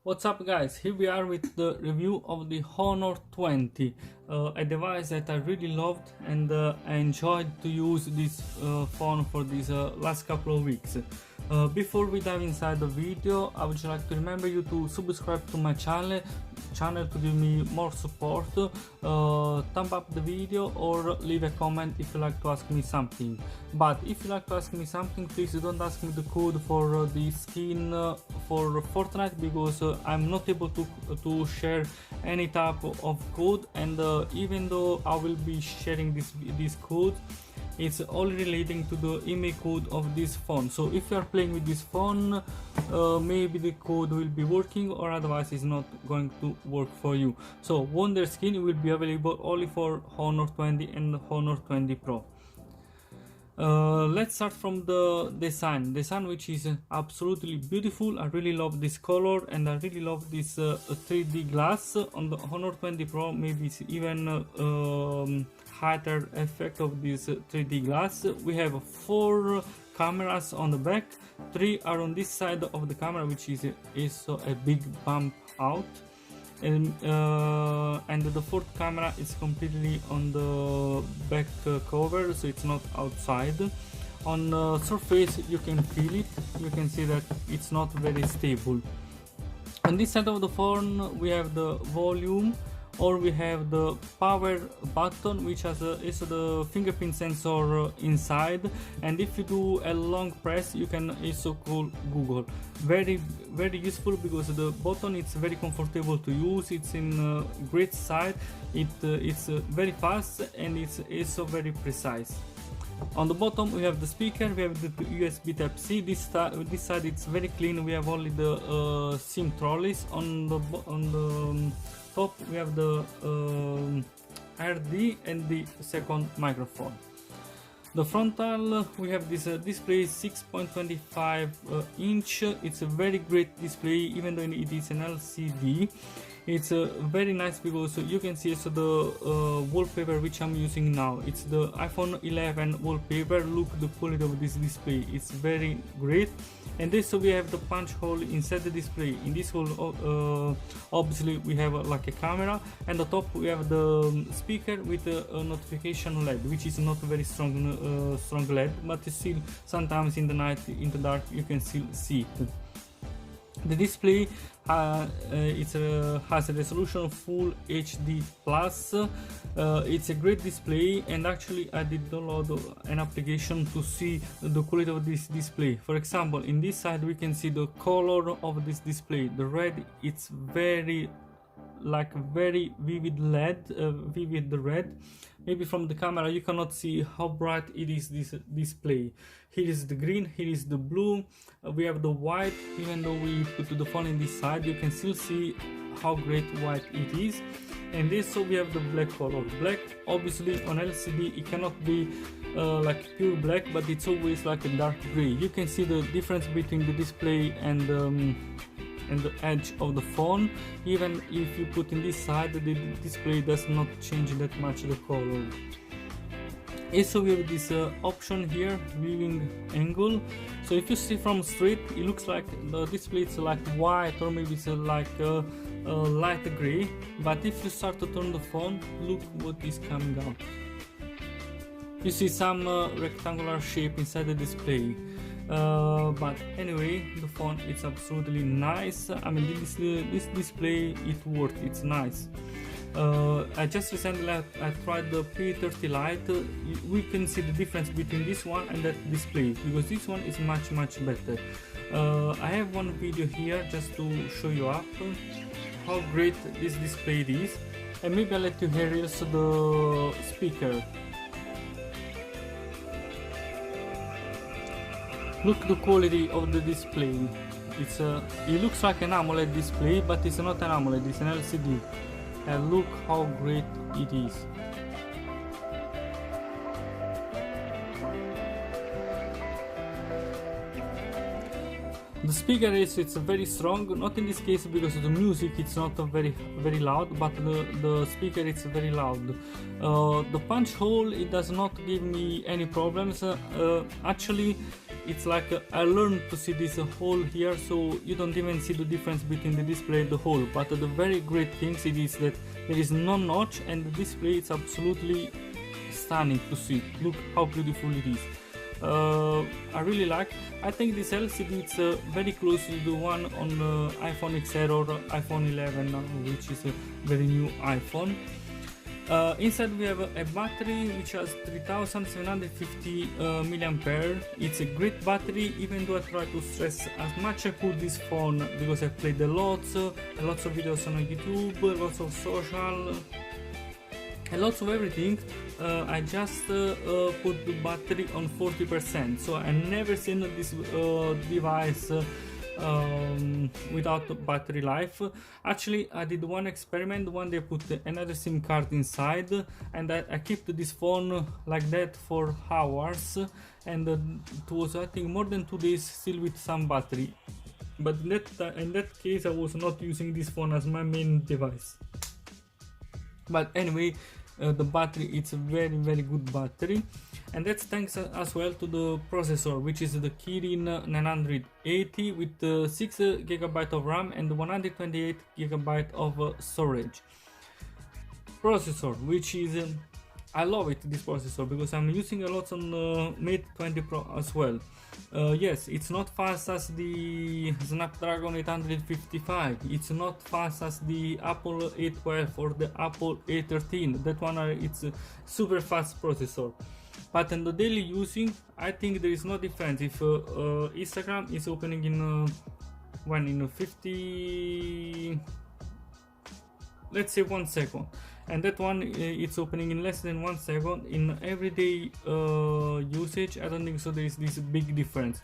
What's up guys, here we are with the review of the Honor 20, a device that I really loved and I enjoyed to use this phone for these last couple of weeks. Before we dive inside the video, I would like to remember you to subscribe to my channel to give me more support, thumb up the video or leave a comment if you like to ask me something. But if you like to ask me something, please don't ask me the code for the skin for Fortnite, because I'm not able to share any type of code, and even though I will be sharing this code, it's only relating to the email code of this phone. So if you are playing with this phone, maybe the code will be working, or otherwise it's not going to work for you. So Wonder Skin will be available only for Honor 20 and Honor 20 Pro. Let's start from the design, which is absolutely beautiful. I really love this color, and I really love this 3D glass on the Honor 20 Pro. Maybe it's even higher effect of this 3D glass. We have 4 cameras on the back, 3 are on this side of the camera, which is a big bump out, and the 4th camera is completely on the back cover, so it's not outside. On the surface you can feel it, you can see that it's not very stable. On this side of the phone we have the volume, or we have the power button, which has is the fingerprint sensor inside, and if you do a long press you can also call Google. Very useful, because the button is very comfortable to use, it's in great size, it's very fast, and it's also very precise. On the bottom we have the speaker, we have the USB Type-C. This side it's very clean, we have only the SIM trolleys. On the top we have the RD and the second microphone. The frontal, we have this display 6.25 inch. It's a very great display, even though it is an LCD. It's very nice, because you can see the wallpaper which I'm using now. It's the iPhone 11 wallpaper. Look the quality of this display, it's very great. And this, so we have the punch hole inside the display. In this hole obviously we have like a camera, and the top we have the speaker with a notification LED, which is not a very strong LED, but still sometimes in the night, in the dark, you can still see it. The display has a resolution full HD plus. It's a great display, and actually I did download an application to see the quality of this display. For example, in this side we can see the color of this display. The red, it's very vivid red. Maybe from the camera you cannot see how bright it is, this display. Here is the green, here is the blue, we have the white. Even though we put the phone in this side, you can still see how great white it is. And this, so we have the black color. Black, obviously on LCD it cannot be like pure black, but it's always like a dark gray. You can see the difference between the display and the edge of the phone. Even if you put in this side, the display does not change that much the color. Also we have this option here, viewing angle. So if you see from straight, it looks like the display is like white, or maybe it's like light gray, but if you start to turn the phone, look what is coming out. You see some rectangular shape inside the display. But anyway, the phone, it's absolutely nice. I mean, this display, it's nice. I just recently I tried the P30 Lite. We can see the difference between this one and that display, because this one is much better. I have one video here just to show you up how great this display is, and maybe I'll let you hear also the speaker. Look the quality of the display. It looks like an AMOLED display, but it's not an AMOLED, it's an LCD. And look how great it is. The speaker it's very strong, not in this case because the music it's not very loud, but the speaker it's very loud. The punch hole, it does not give me any problems. Actually it's like I learned to see this hole here, so you don't even see the difference between the display and the hole. But the very great thing it is that there is no notch, and the display is absolutely stunning to see. Look how beautiful it is. I really like. I think this LCD is very close to the one on iPhone XR or iPhone 11, which is a very new iPhone. Inside we have a battery which has 3750 mAh. It's a great battery, even though I try to stress as much as I could this phone, because I played lots of videos on YouTube, lots of social, and lots of everything. I just put the battery on 40%, so I never seen this device without battery life. Actually, I did one experiment. One day I put another SIM card inside, and I kept this phone like that for hours, and it was, I think, more than 2 days still with some battery. But in that case I was not using this phone as my main device. But anyway, the battery, it's a very good battery, and that's thanks as well to the processor, which is the Kirin 980 with 6 GB of RAM and 128 GB of storage. Processor, which is I love it, this processor, because I'm using a lot on Mate 20 Pro as well. Yes, it's not fast as the Snapdragon 855, it's not fast as the Apple A12 or the Apple A13. That one it's a super fast processor. But in the daily using, I think there is no difference if Instagram is opening in 50, let's say 1 second, and that one it's opening in less than 1 second. In everyday usage, I don't think so there is this big difference.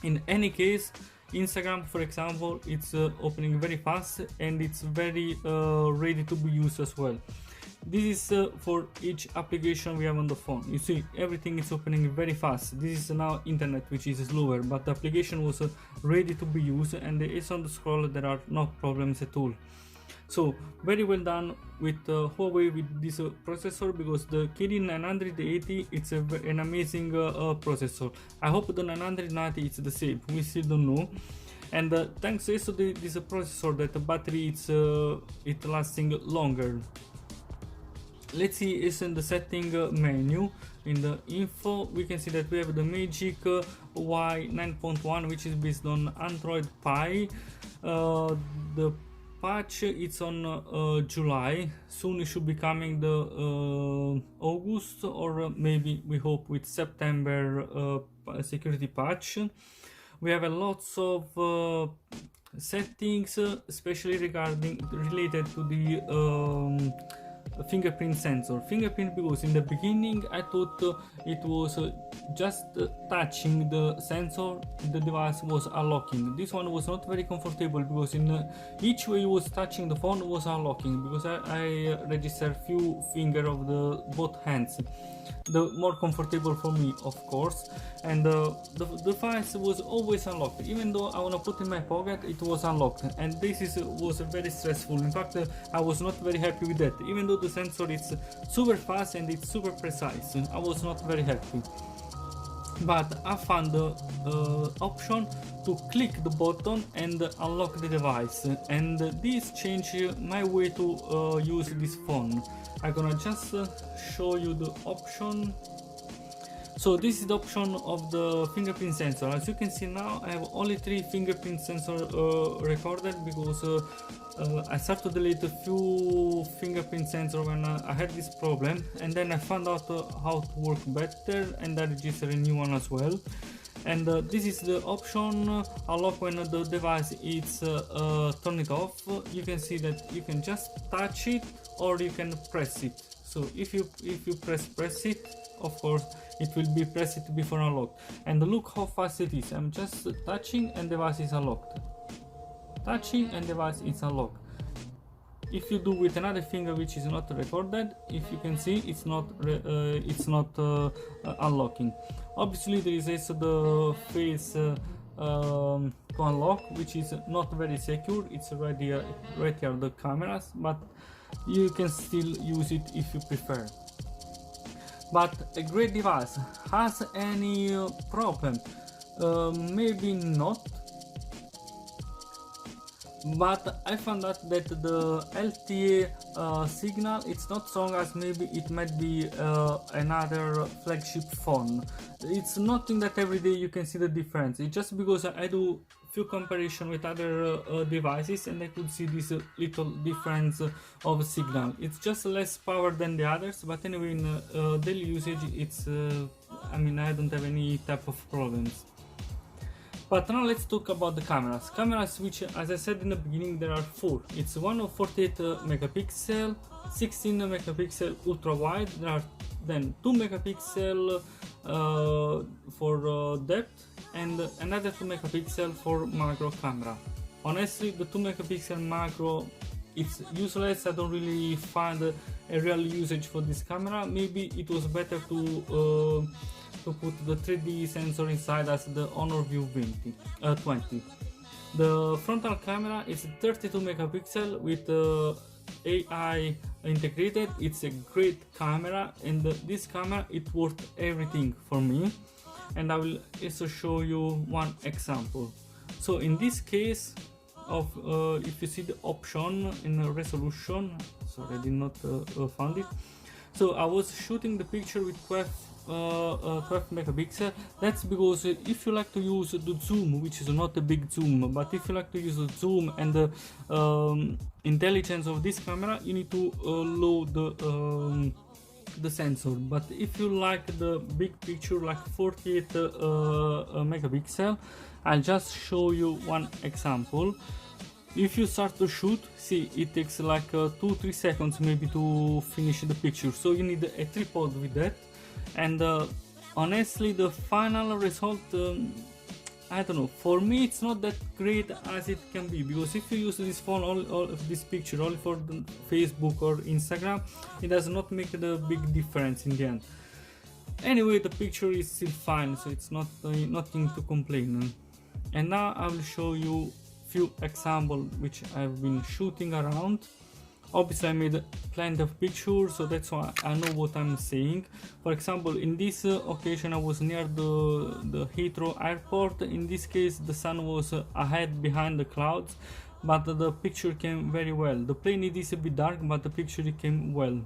In any case, Instagram, for example, it's opening very fast, and it's very ready to be used as well. This is for each application we have on the phone. You see, everything is opening very fast. This is now internet, which is slower, but the application was ready to be used, and it's on the scroll. There are no problems at all. So very well done with Huawei with this processor, because the Kirin 980, it's an amazing processor. I hope the 990 is the same. We still don't know. And thanks to this processor, that the battery it's lasting longer. Let's see, it's in the setting menu. In the info, we can see that we have the Magic Y 9.1, which is based on Android Pie. The patch, it's on July. Soon it should be coming the August, or maybe we hope with September security patch. We have lots of settings, especially related to the fingerprint sensor. Fingerprint, because in the beginning I thought it was just touching the sensor, the device was unlocking. This one was not very comfortable, because in each way it was touching the phone was unlocking, because I registered few finger of the both hands. The more comfortable for me, of course, and the device was always unlocked. Even though I wanna put in my pocket, it was unlocked, and this was very stressful. In fact, I was not very happy with that. Even though the sensor is super fast and it's super precise, I was not very happy. But I found the option to click the button and unlock the device, and this changed my way to use this phone. I'm gonna just show you the option. So this is the option of the fingerprint sensor. As you can see now, I have only 3 fingerprint sensors recorded, because I started to delete a few fingerprint sensors when I had this problem, and then I found out how to work better, and I registered a new one as well. And this is the option unlock when the device is turn it off. You can see that you can just touch it, or you can press it. So if you press it, of course it will be press it before unlocked. And look how fast it is. I'm just touching and device is unlocked. Touching and device is unlocked. If you do with another finger which is not recorded, if you can see, it's not unlocking. Obviously there is also the face to unlock, which is not very secure. It's right here the cameras, but you can still use it if you prefer. But a great device. Has any problem? maybe not, but I found out that the LTE signal it's not strong as maybe it might be another flagship phone. It's nothing that every day you can see the difference. It's just because I do few comparison with other devices and I could see this little difference of signal. It's just less power than the others, but anyway in daily usage it's I mean I don't have any type of problems. But now let's talk about the cameras. Cameras which, as I said in the beginning, there are four. It's one of 48 megapixel, 16 megapixel ultra wide. There are then 2 megapixel for depth and another 2 megapixel for macro camera. Honestly, the 2 megapixel macro it's useless. I don't really find a real usage for this camera. Maybe it was better to put the 3D sensor inside as the Honor View 20. The frontal camera is 32 megapixel with AI integrated. It's a great camera, and this camera it worth everything for me, and I will also show you one example. So in this case of if you see the option in resolution, sorry I did not find it. So I was shooting the picture with 12 megapixel. That's because if you like to use the zoom, which is not a big zoom, but if you like to use the zoom and the intelligence of this camera, you need to load the sensor. But if you like the big picture like 48 megapixel, I'll just show you one example. If you start to shoot, see it takes like 2-3 seconds maybe to finish the picture, so you need a tripod with that. And honestly the final result I don't know, for me it's not that great as it can be, because if you use this phone all of this picture only for the Facebook or Instagram, it does not make the big difference in the end. Anyway, the picture is still fine, so it's not nothing to complain. And now I will show you few examples which I've been shooting around. Obviously I made plenty of pictures, so that's why I know what I'm saying. For example, in this occasion I was near the Heathrow airport. In this case the sun was ahead behind the clouds, but the picture came very well. The plane is a bit dark, but the picture came well.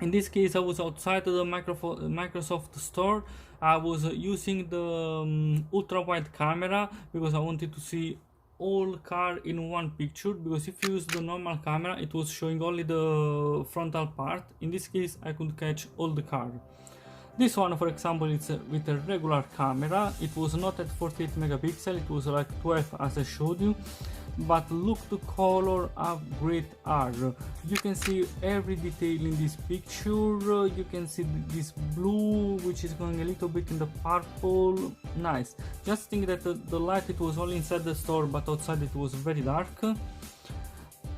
In this case I was outside the Microsoft store. I was using the ultra wide camera because I wanted to see all car in one picture, because if you use the normal camera it was showing only the frontal part. In this case I could catch all the car. This one, for example, it's with a regular camera. It was not at 48 megapixel, it was like 12 as I showed you, but look, the color of great are. You can see every detail in this picture. You can see this blue which is going a little bit in the purple. Nice. Just think that the light it was only inside the store, but outside it was very dark. In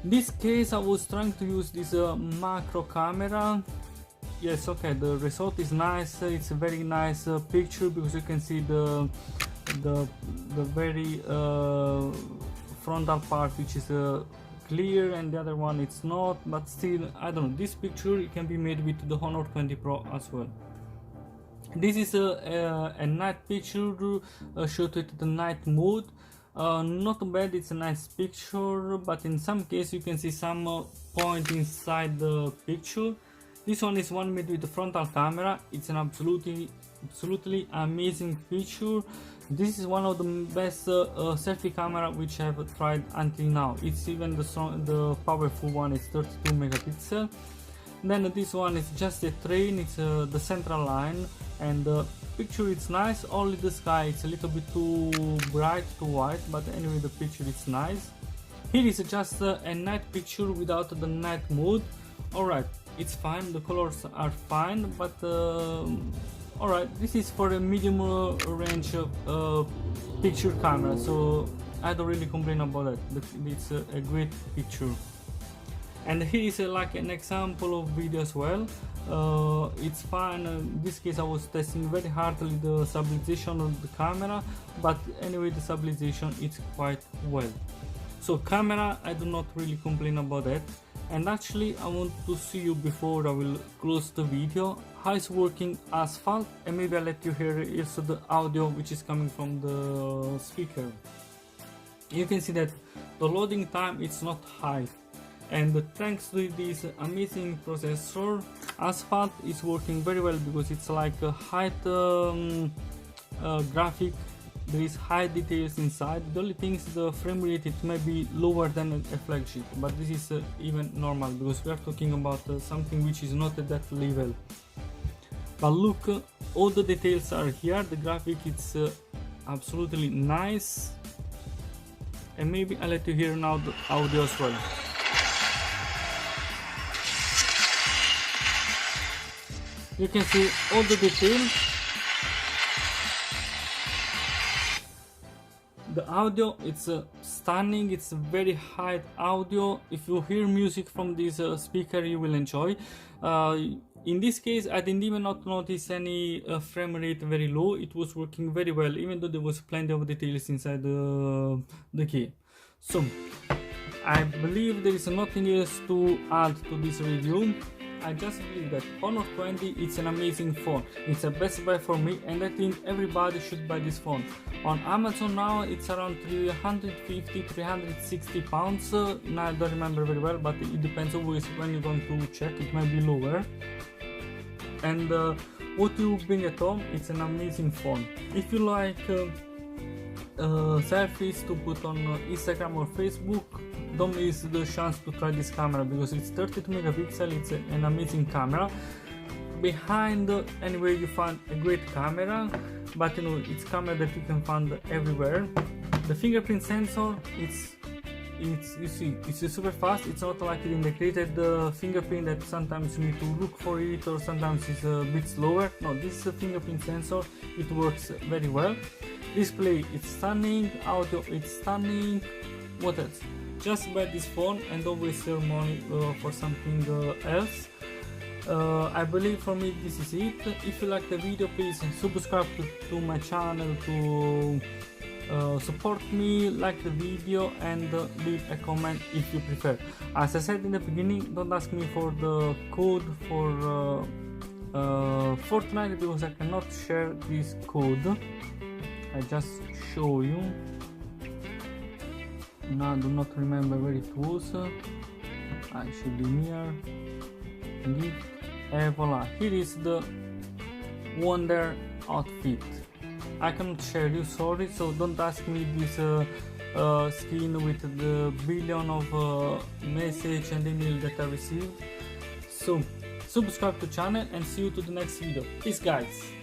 this case I was trying to use this macro camera. Yes, okay, the result is nice. It's a very nice picture, because you can see the very frontal part which is clear, and the other one it's not, but still I don't know, this picture it can be made with the Honor 20 Pro as well. This is a night picture shot with the night mode. Not bad, it's a nice picture, but in some case you can see some point inside the picture. This one is one made with the frontal camera. It's an absolutely amazing picture. This is one of the best selfie camera which I have tried until now. It's even the powerful one is 32 megapixel. Then this one is just a train. It's the central line, and the picture it's nice. Only the sky it's a little bit too bright, too white, but anyway the picture is nice. Here is just a night picture without the night mode. Alright, it's fine, the colors are fine, but alright, this is for a medium range picture camera, so I don't really complain about that. It's a great picture. And here is like an example of video as well. It's fine. In this case I was testing very hardly the stabilization of the camera, but anyway the stabilization is quite well. So camera, I do not really complain about that. And actually I want to see you before I will close the video how it's working Asphalt, and maybe I'll let you hear also the audio which is coming from the speaker. You can see that the loading time it's not high, and thanks to this amazing processor, Asphalt is working very well because it's like a high graphic. There is high details inside. The only thing is the frame rate, it may be lower than a flagship, but this is even normal because we are talking about something which is not at that level. But look, all the details are here. The graphic, it's absolutely nice, and maybe I'll let you hear now the audio as well. You can see all the details. The audio, it's stunning, it's very high audio. If you hear music from this speaker, you will enjoy. In this case, I didn't even not notice any frame rate very low. It was working very well, even though there was plenty of details inside the key. So I believe there is nothing else to add to this review. I just believe that Honor 20 it's an amazing phone. It's a best buy for me, and I think everybody should buy this phone. On Amazon now it's around 350-360 pounds. Now I don't remember very well, but it depends always when you're going to check. It might be lower. And what you bring at home, it's an amazing phone. If you like selfies to put on Instagram or Facebook, don't miss the chance to try this camera because it's 32 megapixel. It's an amazing camera. Behind anyway you find a great camera, but you know it's camera that you can find everywhere. The fingerprint sensor, it's you see it's super fast. It's not like the integrated fingerprint that sometimes you need to look for it, or sometimes it's a bit slower. No, this fingerprint sensor, it works very well. Display, it's stunning. Audio, it's stunning. What else? Just buy this phone and don't waste your money for something else. I believe for me this is it. If you like the video, please subscribe to my channel to support me, like the video, and leave a comment if you prefer. As I said in the beginning, don't ask me for the code for Fortnite because I cannot share this code. I just show you. Now I do not remember where it was. I should be near. Gift. And voila, here is the Wonder outfit. I cannot share you, sorry, so don't ask me this skin with the billion of message and email that I received. So subscribe to channel and see you to the next video. Peace guys.